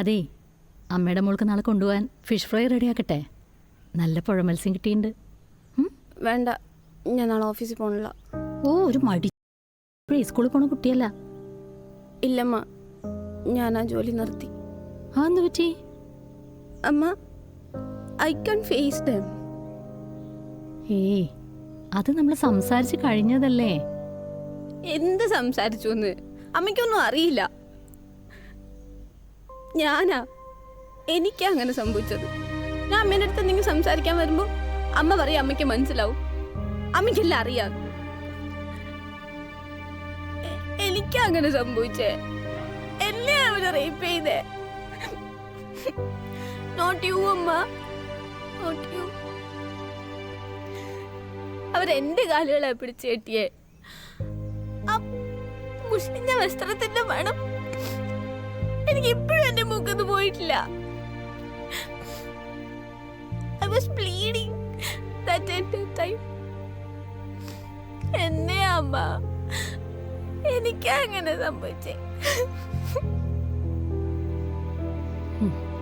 അതേ, അമ്മയുടെ മോൾക്ക് നാളെ കൊണ്ടുപോകാൻ ഫിഷ് ഫ്രൈ റെഡിയാക്കട്ടെ. നല്ല പുഴ മത്സ്യം കിട്ടിയിട്ടുണ്ട്. വേണ്ട, ഞാൻ നാളെ ഓഫീസിൽ പോകണില്ല. ഓ, ഒരു മടി. സ്കൂളിൽ പോണ കുട്ടിയല്ല. ഇല്ലമ്മ, ഞാൻ ആ ജോലി നിർത്തി. എന്ത് പറ്റി അമ്മ? I can face them. ഏയ്, അത് നമ്മൾ സംസാരിച്ച് കഴിഞ്ഞതല്ലേ. എന്ത് സംസാരിച്ചു എന്ന് അമ്മയ്ക്കൊന്നും അറിയില്ല. എനിക്കാ അങ്ങനെ സംഭവിച്ചത്. ഞാൻ അമ്മേൻ്റെ അടുത്ത് എന്തെങ്കിലും സംസാരിക്കാൻ വരുമ്പോൾ അമ്മ പറയും അമ്മയ്ക്ക് മനസ്സിലാവും, അമ്മയ്ക്കെല്ലാം അറിയാം. എനിക്കാ അങ്ങനെ സംഭവിച്ചേ. എന്നെ അവര് റേപ്പ് ചെയ്തേ. നോട്ട് യു അമ്മ, നോട്ട് യു. അവരെന്റെ കാലുകളെ പിടിച്ച് കെട്ടിയേ. മുഷിഞ്ഞ വസ്ത്രത്തിന്റെ മണം എനിക്ക് ഇപ്പോഴും എന്റെ മൂക്കത്ത് പോയിട്ടില്ല. I was bleeding that entire time. എന്നെ അമ്മ, എനിക്കങ്ങനെ സംഭവിച്ചേ.